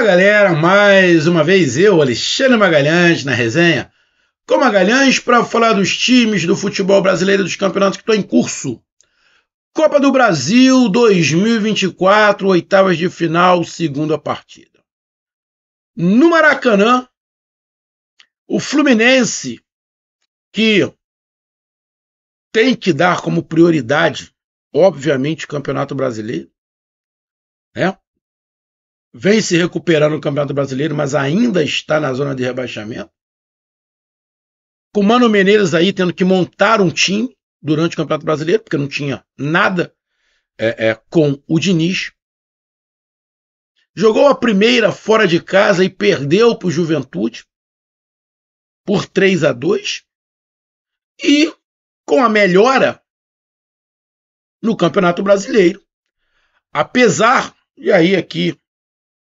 Fala galera, mais uma vez eu, Alexandre Magalhães, na resenha com Magalhães para falar dos times do futebol brasileiro, dos campeonatos que estão em curso. Copa do Brasil 2024, oitavas de final, segunda partida. No Maracanã, o Fluminense, que tem que dar como prioridade, obviamente, o Campeonato Brasileiro, né? Vem se recuperando no Campeonato Brasileiro, mas ainda está na zona de rebaixamento. Com o Mano Menezes aí tendo que montar um time durante o Campeonato Brasileiro, porque não tinha nada com o Diniz. Jogou a primeira fora de casa e perdeu para o Juventude por 3-2. E com a melhora no Campeonato Brasileiro, apesar, e aí aqui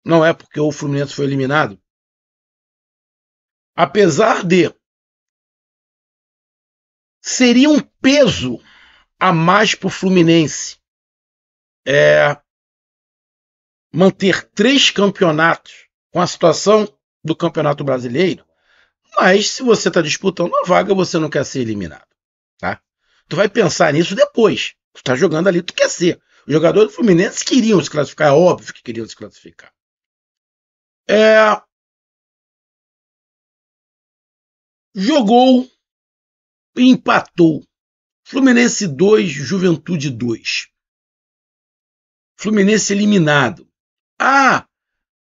não é porque o Fluminense foi eliminado, apesar de seria um peso a mais para o Fluminense manter 3 campeonatos com a situação do Campeonato Brasileiro, mas se você está disputando uma vaga, você não quer ser eliminado, tá? Tu vai pensar nisso depois. Tu está jogando ali, tu quer ser. Os jogadores do Fluminense queriam se classificar, é óbvio que queriam se classificar. Jogou e empatou. Fluminense 2, Juventude 2. Fluminense eliminado.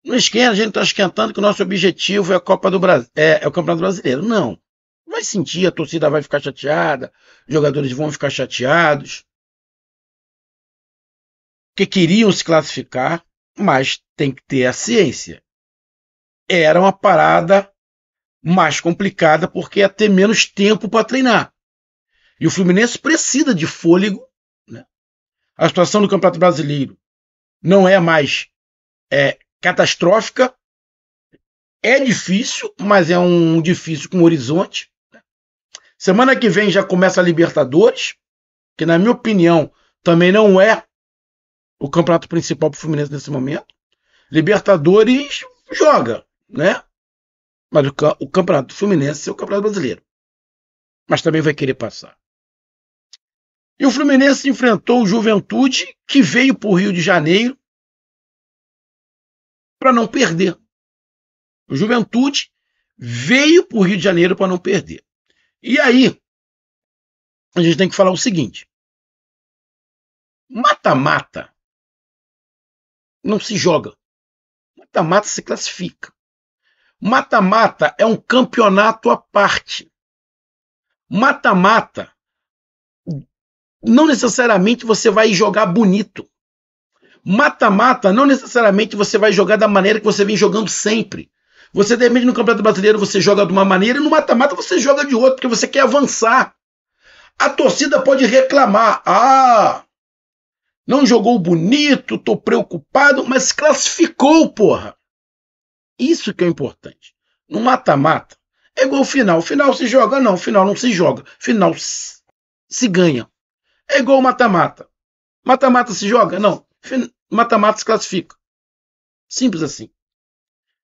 Não esquenta, a gente está esquentando que o nosso objetivo é a Copa do Brasil, é o Campeonato Brasileiro. Não. Vai sentir, a torcida vai ficar chateada, os jogadores vão ficar chateados, porque queriam se classificar, mas tem que ter a ciência. Era uma parada mais complicada porque ia ter menos tempo para treinar. E o Fluminense precisa de fôlego, né? A situação do Campeonato Brasileiro não é mais catastrófica. É difícil, mas é um difícil com horizonte. Semana que vem já começa a Libertadores, que na minha opinião também não é o campeonato principal para o Fluminense nesse momento. Libertadores joga, né? Mas o campeonato do Fluminense é o campeonato brasileiro. Mas também vai querer passar. E o Fluminense enfrentou o Juventude, que veio para o Rio de Janeiro para não perder. O Juventude veio para o Rio de Janeiro para não perder. E aí, a gente tem que falar o seguinte. Mata-mata não se joga. Mata-mata se classifica. Mata-mata é um campeonato à parte. Mata-mata, não necessariamente você vai jogar bonito. Mata-mata, não necessariamente você vai jogar da maneira que você vem jogando sempre. Você, de repente, no Campeonato Brasileiro, você joga de uma maneira e no mata-mata você joga de outra, porque você quer avançar. A torcida pode reclamar. Não jogou bonito, tô preocupado, mas classificou, porra. Isso que é importante. No mata-mata, é igual final. Final se joga? Não, final não se joga. Final se ganha. É igual mata-mata. Mata-mata se joga? Não. Mata-mata se classifica. Simples assim.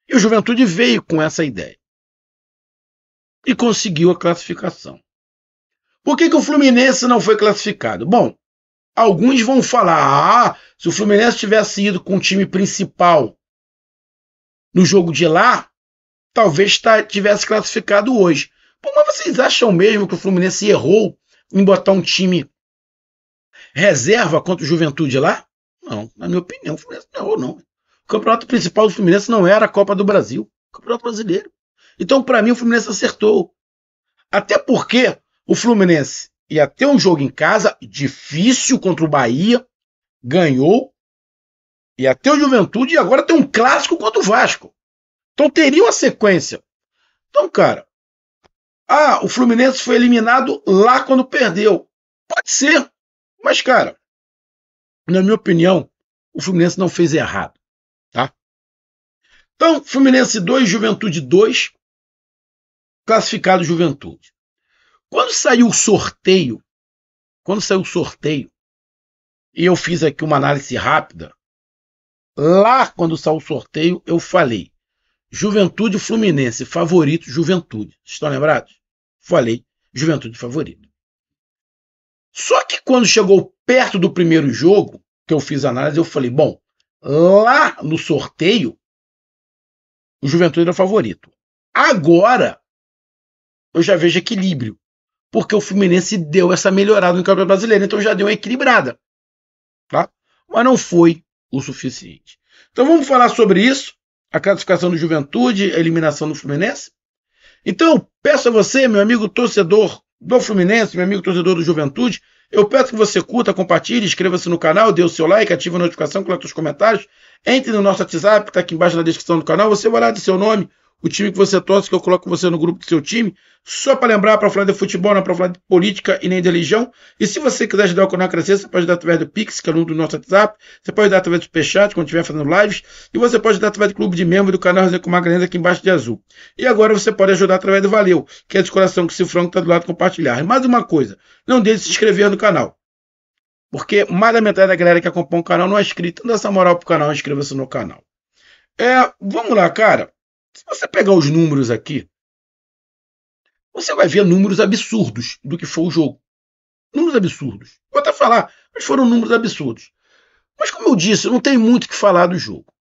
E o Juventude veio com essa ideia. E conseguiu a classificação. Por que o Fluminense não foi classificado? Bom, alguns vão falar, se o Fluminense tivesse ido com o time principal no jogo de lá, talvez tivesse classificado hoje. Pô, mas vocês acham mesmo que o Fluminense errou em botar um time reserva contra o Juventude lá? Não, na minha opinião, o Fluminense não errou, não. O campeonato principal do Fluminense não era a Copa do Brasil, o Campeonato Brasileiro. Então, para mim, o Fluminense acertou. Até porque o Fluminense ia ter um jogo em casa difícil contra o Bahia, ganhou, ia ter o Juventude e agora tem um clássico contra o Vasco. Então teria uma sequência. Então, cara, o Fluminense foi eliminado lá quando perdeu. Pode ser, mas, cara, na minha opinião, o Fluminense não fez errado, tá? Então, Fluminense 2, Juventude 2, classificado Juventude. Quando saiu o sorteio, e eu fiz aqui uma análise rápida, Lá, quando saiu o sorteio, eu falei: Juventude Fluminense, favorito, Juventude. Estão lembrados? Falei: Juventude favorito. Só que quando chegou perto do primeiro jogo, que eu fiz a análise, eu falei: bom, lá no sorteio, o Juventude era favorito. Agora, eu já vejo equilíbrio, porque o Fluminense deu essa melhorada no Campeonato Brasileiro, então já deu uma equilibrada, tá? Mas não foi o suficiente. Então vamos falar sobre isso, a classificação do Juventude, a eliminação do Fluminense. Então eu peço a você, meu amigo torcedor do Fluminense, meu amigo torcedor do Juventude, eu peço que você curta, compartilhe, inscreva-se no canal, dê o seu like, ative a notificação, coloque os comentários, entre no nosso WhatsApp, que está aqui embaixo na descrição do canal, você vai lá de seu nome, o time que você torce, que eu coloco você no grupo do seu time, só para lembrar, para falar de futebol, não para falar de política e nem de religião. E se você quiser ajudar o canal a crescer, você pode ajudar através do Pix, que é o número do nosso WhatsApp, você pode ajudar através do Superchat, quando estiver fazendo lives, e você pode ajudar através do clube de membro do canal Resenha com Magalhães, aqui embaixo de azul. E agora você pode ajudar através do Valeu, que é de coração que se frango está do lado de compartilhar. E mais uma coisa, não deixe de se inscrever no canal, porque mais da metade da galera que acompanha o canal não é inscrito. Então dá essa moral pro canal, inscreva-se no canal. Vamos lá, cara. Se você pegar os números aqui, você vai ver números absurdos do que foi o jogo. Números absurdos. Vou até falar, mas foram números absurdos. Mas como eu disse, não tem muito o que falar do jogo.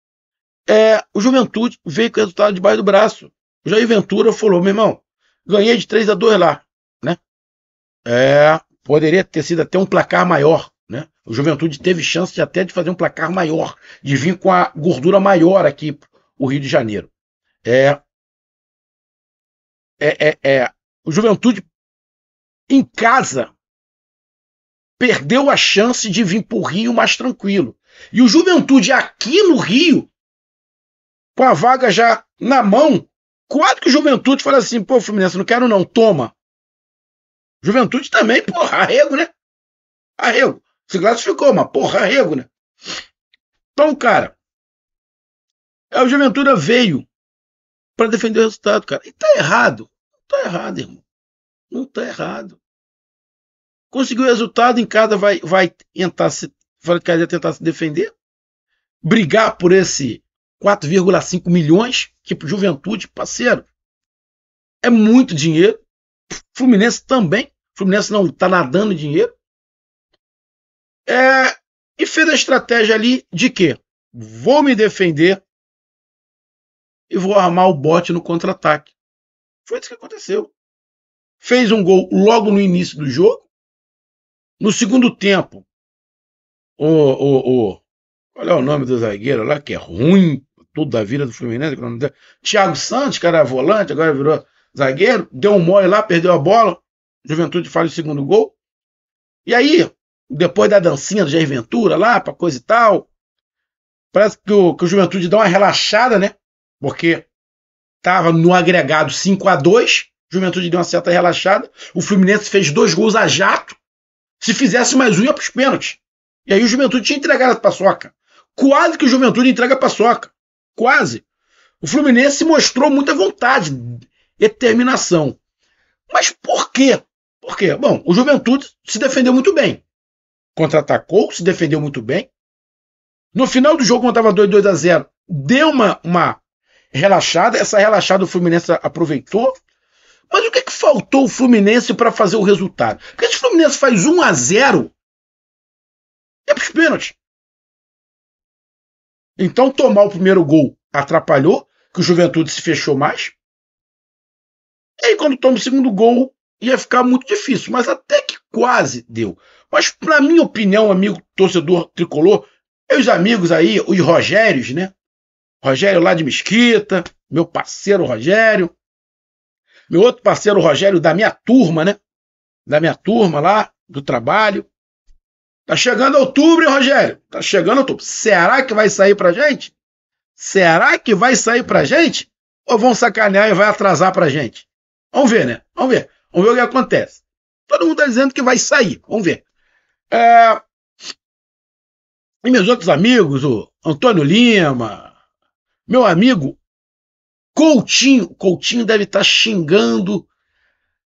O Juventude veio com o resultado debaixo do braço. O Jair Ventura falou: meu irmão, ganhei de 3-2 lá, né? Poderia ter sido até um placar maior, né? O Juventude teve chance até de fazer um placar maior, de vir com a gordura maior aqui o Rio de Janeiro. O Juventude em casa perdeu a chance de vir para o Rio mais tranquilo. E o Juventude aqui no Rio, com a vaga já na mão, quase que o Juventude fala assim: pô, Fluminense, não quero não, toma. Juventude também, porra, arrego, né? Arrego. Se classificou, mas porra, arrego, né? Então, cara, o Juventude veio para defender o resultado, cara. E tá errado. Não tá errado, irmão. Não tá errado. Conseguiu o resultado, em casa vai tentar se defender, brigar por esse 4,5 milhões, que pro Juventude, parceiro, é muito dinheiro. Fluminense também. Fluminense não tá nadando em dinheiro. E fez a estratégia ali de quê? Vou me defender e vou armar o bote no contra-ataque. Foi isso que aconteceu. Fez um gol logo no início do jogo. No segundo tempo, qual é o nome do zagueiro lá, que é ruim, tudo da vida do Fluminense? Thiago Santos, que era volante, agora virou zagueiro, deu um mole lá, perdeu a bola. Juventude faz o segundo gol. E aí, depois da dancinha do Jair Ventura lá, pra coisa e tal, parece que o Juventude dá uma relaxada, né? Porque tava no agregado 5-2, Juventude deu uma certa relaxada. O Fluminense fez 2 gols a jato. Se fizesse mais um, ia pros pênaltis. E aí o Juventude tinha entregado a paçoca. Quase que o Juventude entrega a paçoca. Quase. O Fluminense mostrou muita vontade, determinação. Mas por quê? Por quê? Bom, o Juventude se defendeu muito bem. Contra-atacou, se defendeu muito bem. No final do jogo, quando estava 2-0, deu uma relaxada. Essa relaxada o Fluminense aproveitou. Mas o que faltou o Fluminense para fazer o resultado? Porque se o Fluminense faz 1-0, é para os pênaltis. Então tomar o primeiro gol atrapalhou, que o Juventude se fechou mais. E aí quando toma o segundo gol, ia ficar muito difícil. Mas até que quase deu. Mas na minha opinião, amigo torcedor tricolor, meus amigos aí, os Rogérios, né? Rogério lá de Mesquita, meu parceiro Rogério. Meu outro parceiro, Rogério, da minha turma, né? Da minha turma lá, do trabalho. Tá chegando outubro, hein, Rogério? Tá chegando outubro. Será que vai sair pra gente? Será que vai sair pra gente? Ou vão sacanear e vai atrasar pra gente? Vamos ver, né? Vamos ver. Vamos ver o que acontece. Todo mundo tá dizendo que vai sair. Vamos ver. E meus outros amigos, o Antônio Lima, meu amigo Coutinho. Coutinho deve estar xingando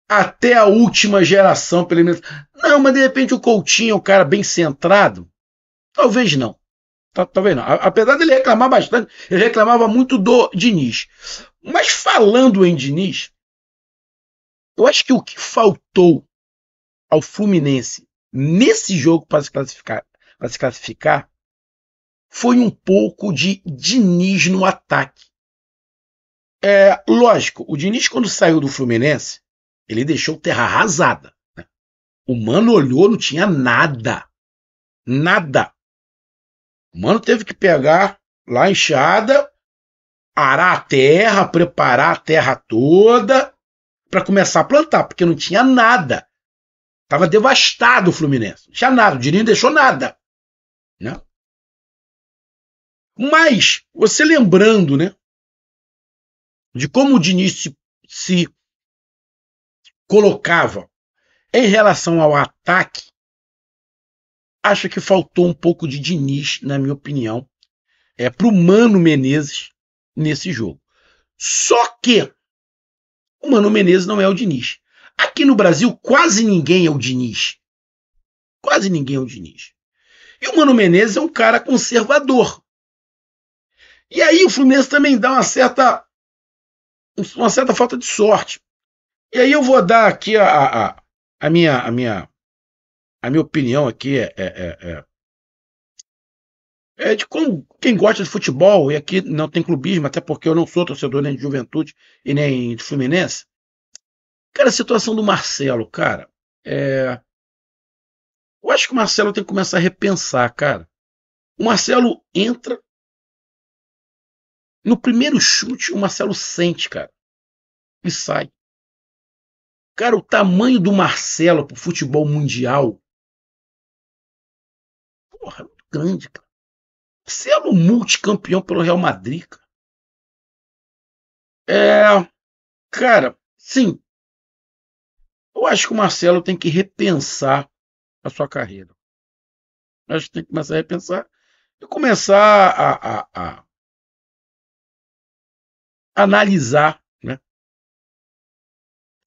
até a última geração, pelo menos. Não, mas de repente o Coutinho é um cara bem centrado? Talvez não. Tá vendo? Apesar dele reclamar bastante, ele reclamava muito do Diniz. Mas falando em Diniz, eu acho que o que faltou ao Fluminense nesse jogo para se classificar foi um pouco de Diniz no ataque. Lógico, o Diniz, quando saiu do Fluminense, ele deixou terra arrasada. Né? O Mano olhou, não tinha nada. Nada. O Mano teve que pegar lá a enxada, arar a terra, preparar a terra toda para começar a plantar, porque não tinha nada. Estava devastado o Fluminense. Não tinha nada, o Diniz não deixou nada. Né? Mas, você lembrando, né, de como o Diniz se colocava em relação ao ataque, acho que faltou um pouco de Diniz, na minha opinião, para o Mano Menezes nesse jogo. Só que o Mano Menezes não é o Diniz. Aqui no Brasil, quase ninguém é o Diniz. Quase ninguém é o Diniz. E o Mano Menezes é um cara conservador. E aí o Fluminense também dá uma certa falta de sorte. E aí eu vou dar aqui a minha opinião aqui de como quem gosta de futebol, e aqui não tem clubismo, até porque eu não sou torcedor nem de Juventude e nem de Fluminense. Cara, a situação do Marcelo, cara, eu acho que o Marcelo tem que começar a repensar, cara. O Marcelo entra, no primeiro chute, o Marcelo sente, cara, e sai. Cara, o tamanho do Marcelo pro futebol mundial, porra, é muito grande, cara. Marcelo multicampeão pelo Real Madrid, cara. Cara, sim. Eu acho que o Marcelo tem que repensar a sua carreira. Eu acho que tem que começar a repensar e começar a analisar, né?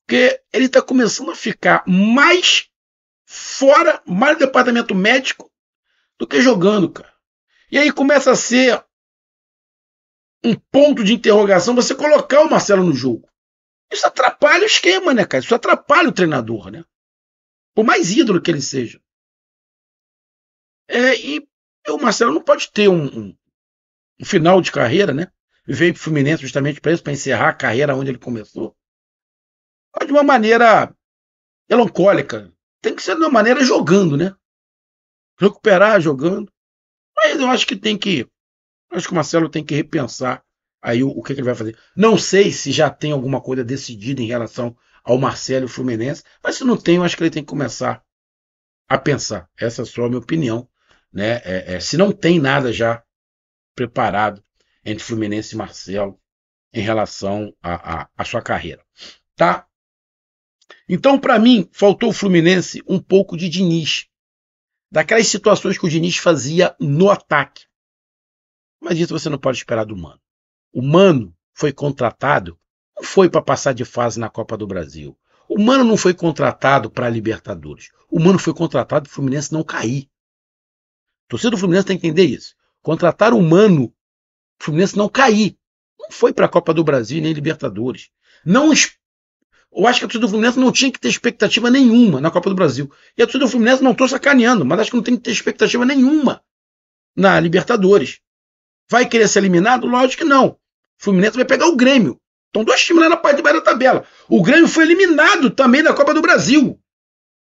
Porque ele está começando a ficar mais fora, mais do departamento médico do que jogando, cara. E aí começa a ser um ponto de interrogação você colocar o Marcelo no jogo. Isso atrapalha o esquema, né, cara? Isso atrapalha o treinador, né? Por mais ídolo que ele seja. E o Marcelo não pode ter um final de carreira, né? Veio para o Fluminense justamente para isso, para encerrar a carreira onde ele começou. Mas de uma maneira melancólica. Tem que ser de uma maneira jogando, né? Recuperar jogando. Mas eu acho que acho que o Marcelo tem que repensar aí o que ele vai fazer. Não sei se já tem alguma coisa decidida em relação ao Marcelo e o Fluminense, mas se não tem, eu acho que ele tem que começar a pensar. Essa é só a minha opinião, né? Se não tem nada já preparado entre Fluminense e Marcelo em relação à sua carreira, tá? Então, para mim, faltou o Fluminense um pouco de Diniz, daquelas situações que o Diniz fazia no ataque. Mas isso você não pode esperar do Mano. O Mano foi contratado, não foi para passar de fase na Copa do Brasil. O Mano não foi contratado para a Libertadores. O Mano foi contratado para o Fluminense não cair. A torcida do Fluminense tem que entender isso. Contratar o Mano, o Fluminense não cair. Não foi para a Copa do Brasil nem Libertadores. Eu acho que a torcida do Fluminense não tinha que ter expectativa nenhuma na Copa do Brasil. E a torcida do Fluminense não estou sacaneando, mas acho que não tem que ter expectativa nenhuma na Libertadores. Vai querer ser eliminado? Lógico que não. O Fluminense vai pegar o Grêmio. Estão dois times lá na parte de baixo da tabela. O Grêmio foi eliminado também da Copa do Brasil.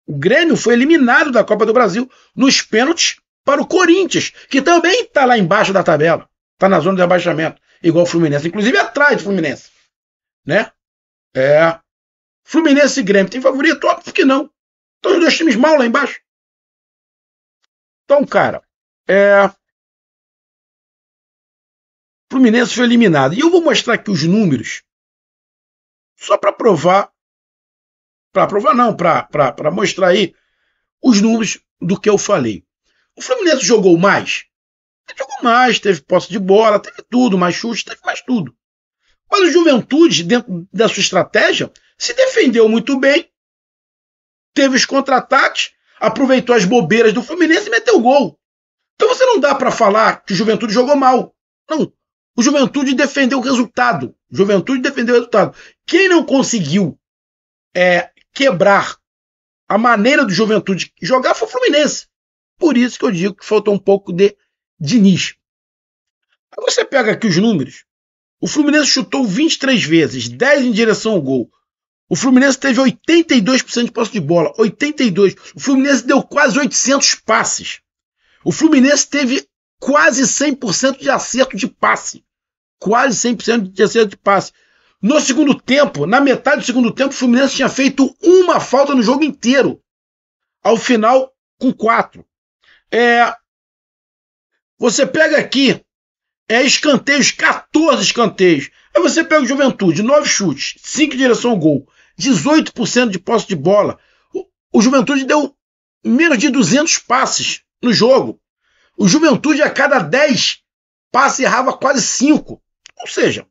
O Grêmio foi eliminado da Copa do Brasil nos pênaltis para o Corinthians, que também está lá embaixo da tabela. Está na zona de abaixamento, igual o Fluminense. Inclusive atrás do Fluminense. Né? Fluminense e Grêmio. Tem favorito? Óbvio que não. Estão os dois times mal lá embaixo. Então, cara, Fluminense foi eliminado. E eu vou mostrar aqui os números só para provar. Para mostrar aí os números do que eu falei. O Fluminense jogou mais? Ele jogou mais, teve posse de bola, teve tudo, mais chute, teve mais tudo. Mas o Juventude, dentro da sua estratégia, se defendeu muito bem, teve os contra-ataques, aproveitou as bobeiras do Fluminense e meteu o gol. Então você não dá para falar que o Juventude jogou mal. Não. O Juventude defendeu o resultado. O Juventude defendeu o resultado. Quem não conseguiu quebrar a maneira do Juventude jogar foi o Fluminense. Por isso que eu digo que faltou um pouco de Diniz. Aí você pega aqui os números. O Fluminense chutou 23 vezes, 10 em direção ao gol. O Fluminense teve 82% de posse de bola. 82%. O Fluminense deu quase 800 passes. O Fluminense teve quase 100% de acerto de passe. Quase 100% de acerto de passe. No segundo tempo, na metade do segundo tempo, o Fluminense tinha feito uma falta no jogo inteiro. Ao final, com 4. Você pega aqui escanteios, 14 escanteios. Aí você pega o Juventude, 9 chutes, 5 em direção ao gol, 18% de posse de bola. O Juventude deu menos de 200 passes no jogo. O Juventude, a cada 10 passes, errava quase 5. Ou seja,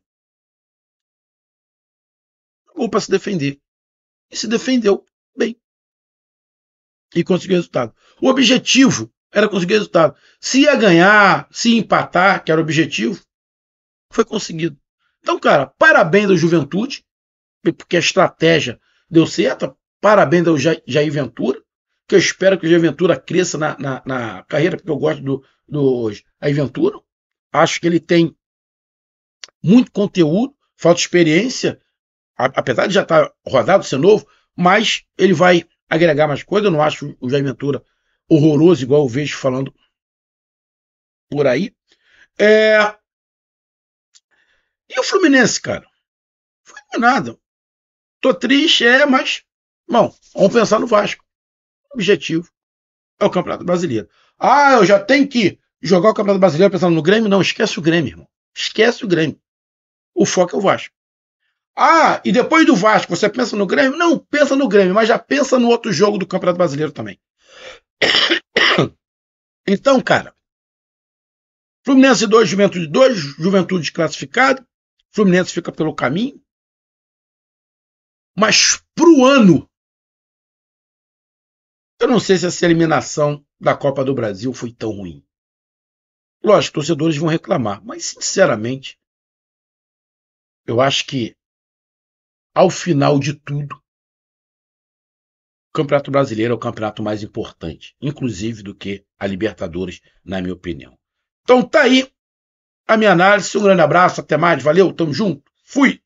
jogou para se defender. E se defendeu bem. E conseguiu resultado. O objetivo era conseguir resultado. Se ia ganhar, se ia empatar, que era o objetivo, foi conseguido. Então, cara, parabéns ao Juventude, porque a estratégia deu certo. Parabéns ao Jair Ventura, que eu espero que o Jair Ventura cresça na carreira, porque eu gosto do Jair Ventura. Acho que ele tem muito conteúdo, falta experiência, apesar de já estar rodado, ser novo, mas ele vai agregar mais coisa. Eu não acho o Jair Ventura horroroso, igual eu vejo falando por aí. E o Fluminense, cara? Foi nada. Tô triste, mas... Bom, vamos pensar no Vasco. O objetivo é o Campeonato Brasileiro. Eu já tenho que jogar o Campeonato Brasileiro pensando no Grêmio? Não, esquece o Grêmio, irmão. Esquece o Grêmio. O foco é o Vasco. E depois do Vasco, você pensa no Grêmio? Não, pensa no Grêmio, mas já pensa no outro jogo do Campeonato Brasileiro também. Então, cara, Fluminense 2, Juventude 2, Juventude classificado, Fluminense fica pelo caminho, mas pro ano, eu não sei se essa eliminação da Copa do Brasil foi tão ruim. Lógico, torcedores vão reclamar, mas sinceramente, eu acho que ao final de tudo, o Campeonato Brasileiro é o campeonato mais importante, inclusive do que a Libertadores, na minha opinião. Então tá aí a minha análise. Um grande abraço, até mais, valeu, tamo junto, fui!